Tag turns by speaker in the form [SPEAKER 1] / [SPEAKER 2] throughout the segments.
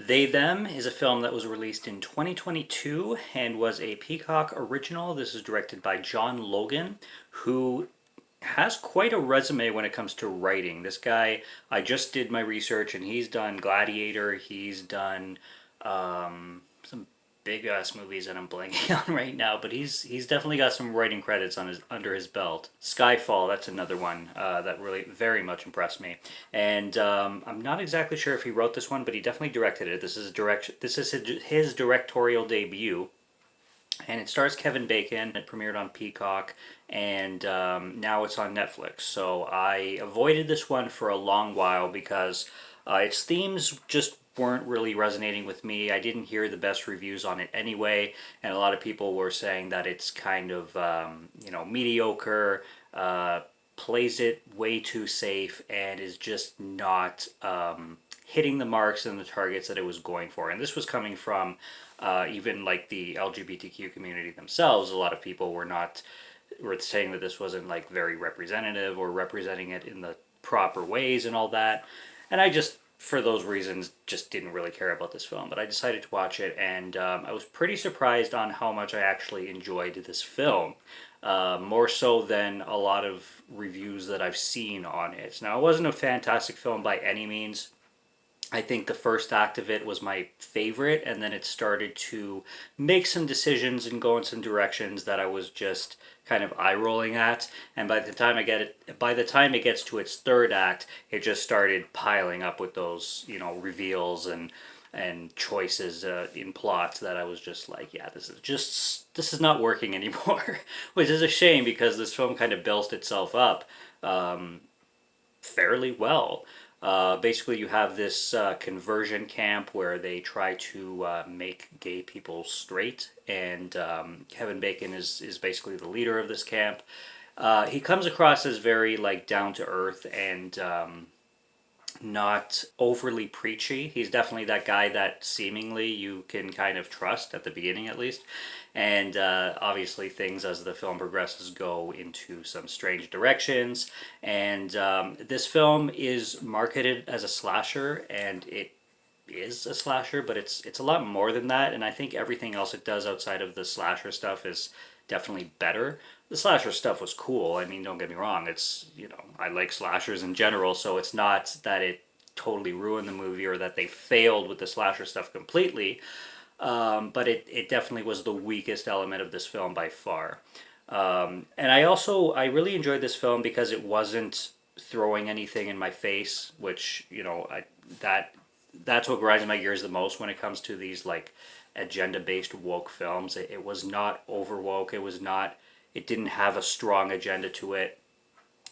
[SPEAKER 1] They Them is a film that was released in 2022 and was a Peacock original. This is directed by John Logan, who has quite a resume when it comes to writing. This guy, I just did my research, and he's done Gladiator, he's done some big ass movies that I'm blanking on right now, but he's definitely got some writing credits on his under his belt. Skyfall, that's another one that really very much impressed me, and I'm not exactly sure if he wrote this one, but he definitely directed it. This is his directorial debut, and it stars Kevin Bacon. It premiered on Peacock, and now it's on Netflix. So I avoided this one for a long while because its themes just weren't really resonating with me. I didn't hear the best reviews on it anyway, and a lot of people were saying that it's kind of mediocre, plays it way too safe, and is just not hitting the marks and the targets that it was going for. And this was coming from even like the LGBTQ community themselves. A lot of people were saying that this wasn't like very representative or representing it in the proper ways and all that. And I just, for those reasons, just didn't really care about this film. But I decided to watch it, and I was pretty surprised on how much I actually enjoyed this film. More so than a lot of reviews that I've seen on it. Now, it wasn't a fantastic film by any means. I think the first act of it was my favorite, and then it started to make some decisions and go in some directions that I was just kind of eye rolling at. And by the time it gets to its third act, it just started piling up with those reveals and choices in plots that I was just like, yeah, this is not working anymore, which is a shame because this film kind of built itself up fairly well. Basically, you have this conversion camp where they try to make gay people straight, and Kevin Bacon is basically the leader of this camp. He comes across as very like down to earth and not overly preachy. He's definitely that guy that seemingly you can kind of trust at the beginning, at least. And obviously, things as the film progresses go into some strange directions. And this film is marketed as a slasher, and it is a slasher, but it's a lot more than that. And I think everything else it does outside of the slasher stuff is definitely better. The slasher stuff was cool. I mean, don't get me wrong. I like slashers in general, so it's not that it totally ruined the movie or that they failed with the slasher stuff completely. But it definitely was the weakest element of this film by far. And I really enjoyed this film because it wasn't throwing anything in my face, which that's what grinds my gears the most when it comes to these like agenda based woke films. It was not over woke. It didn't have a strong agenda to it.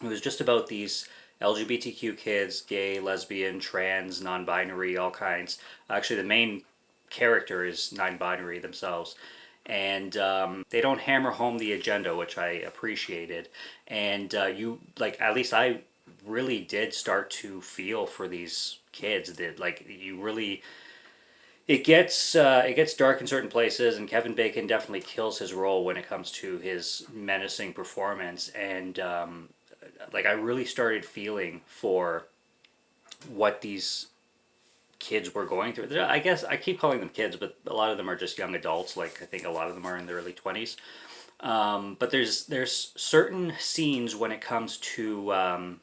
[SPEAKER 1] It was just about these LGBTQ kids, gay, lesbian, trans, non-binary, all kinds. Actually, the main character is non-binary themselves, and they don't hammer home the agenda, which I appreciated. And at least I really did start to feel for these kids. That like you really. It gets dark in certain places, and Kevin Bacon definitely kills his role when it comes to his menacing performance. And I really started feeling for what these kids were going through. I guess I keep calling them kids, but a lot of them are just young adults. Like I think a lot of them are in their early 20s. But there's certain scenes when it comes to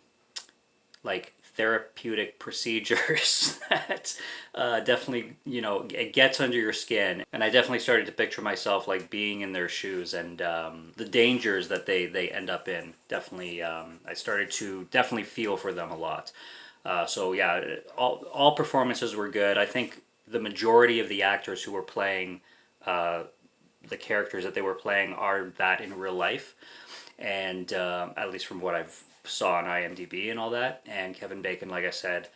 [SPEAKER 1] like therapeutic procedures that definitely it gets under your skin, and I definitely started to picture myself like being in their shoes, and the dangers that they end up in. Definitely I started to definitely feel for them a lot. So yeah, all performances were good. I think the majority of the actors who were playing the characters that they were playing are that in real life, and at least from what I've saw on IMDb and all that. And Kevin Bacon, like I said,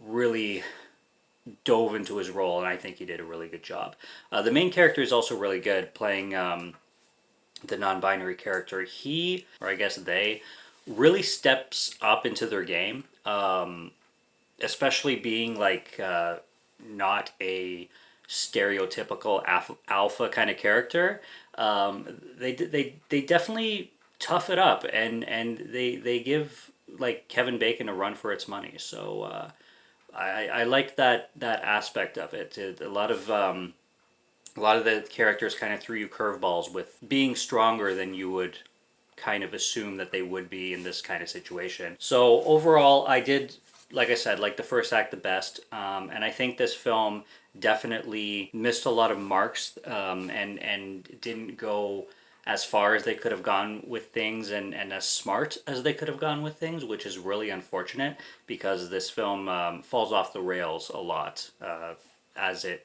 [SPEAKER 1] really dove into his role, and I think he did a really good job. The main character is also really good, playing the non-binary character. He, or I guess they, really steps up into their game, especially being like not a stereotypical alpha kind of character. They definitely tough it up, and they give like Kevin Bacon a run for its money. So I like that aspect of it. A lot of the characters kind of threw you curveballs with being stronger than you would kind of assume that they would be in this kind of situation. So overall, I did, like I said, like the first act the best, and I think this film definitely missed a lot of marks, and didn't go as far as they could have gone with things, and as smart as they could have gone with things, which is really unfortunate because this film falls off the rails a lot as it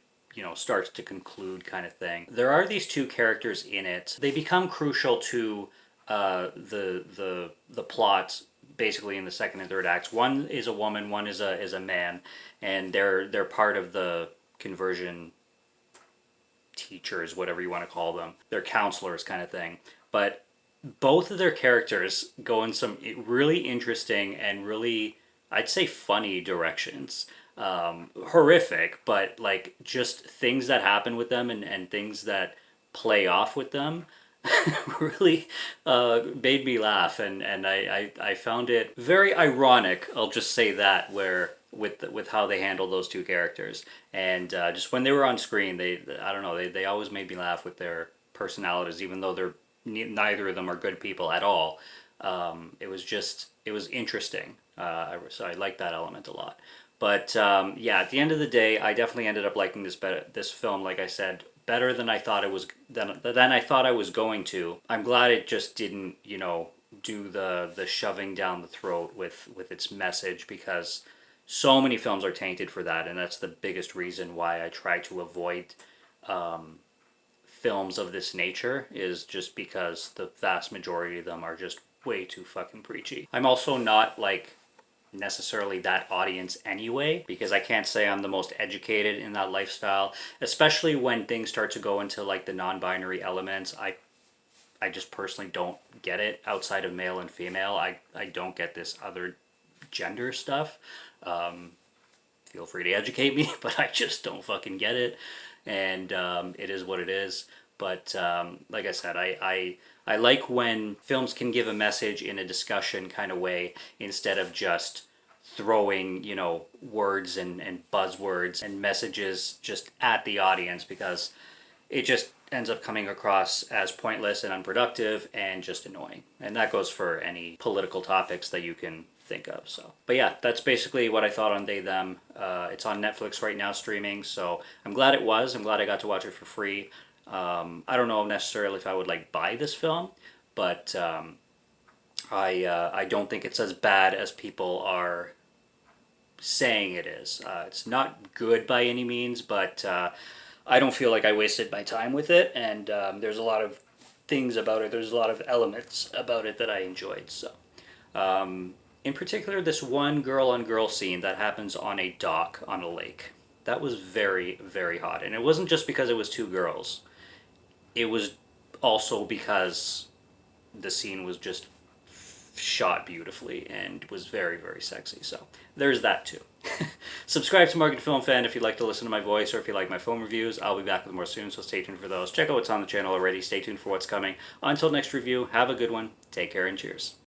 [SPEAKER 1] starts to conclude, kind of thing. There are these two characters in it. They become crucial to the plot basically in the second and third acts. One is a woman, one is a man, and they're part of the conversion teachers, whatever you want to call them. They're counselors, kind of thing. But both of their characters go in some really interesting and really, I'd say, funny directions. Horrific, but like just things that happen with them, and things that play off with them really made me laugh, and I found it very ironic, I'll just say that, where with how they handle those two characters, and just when they were on screen, I don't know, they always made me laugh with their personalities, even though neither of them are good people at all. It was interesting, so I liked that element a lot. But yeah, at the end of the day, I definitely ended up liking this film, like I said, better than I thought it was than I thought I was going to. I'm glad it just didn't, do the shoving down the throat with its message, because so many films are tainted for that, and that's the biggest reason why I try to avoid films of this nature, is just because the vast majority of them are just way too fucking preachy. I'm also not like necessarily that audience anyway, because I can't say I'm the most educated in that lifestyle, especially when things start to go into like the non-binary elements. I just personally don't get it. Outside of male and female, I don't get this other gender stuff. Feel free to educate me, but I just don't fucking get it, and it is what it is. But like I said, I like when films can give a message in a discussion kind of way, instead of just throwing, words and buzzwords and messages just at the audience, because it just ends up coming across as pointless and unproductive and just annoying. And that goes for any political topics that you can think of. So, but yeah, that's basically what I thought on They Them. It's on Netflix right now streaming, so I'm glad it was. I'm glad I got to watch it for free. I don't know necessarily if I would like buy this film, but I don't think it's as bad as people are saying it is. It's not good by any means, but I don't feel like I wasted my time with it, and there's a lot of things about it. There's a lot of elements about it that I enjoyed. So, in particular, this one girl-on-girl scene that happens on a dock on a lake. That was very, very hot, and it wasn't just because it was two girls. It was also because the scene was just shot beautifully and was very, very sexy. So there's that too. Subscribe to Market Film Fan if you'd like to listen to my voice, or if you like my film reviews. I'll be back with more soon, so stay tuned for those. Check out what's on the channel already. Stay tuned for what's coming. Until next review, have a good one. Take care and cheers.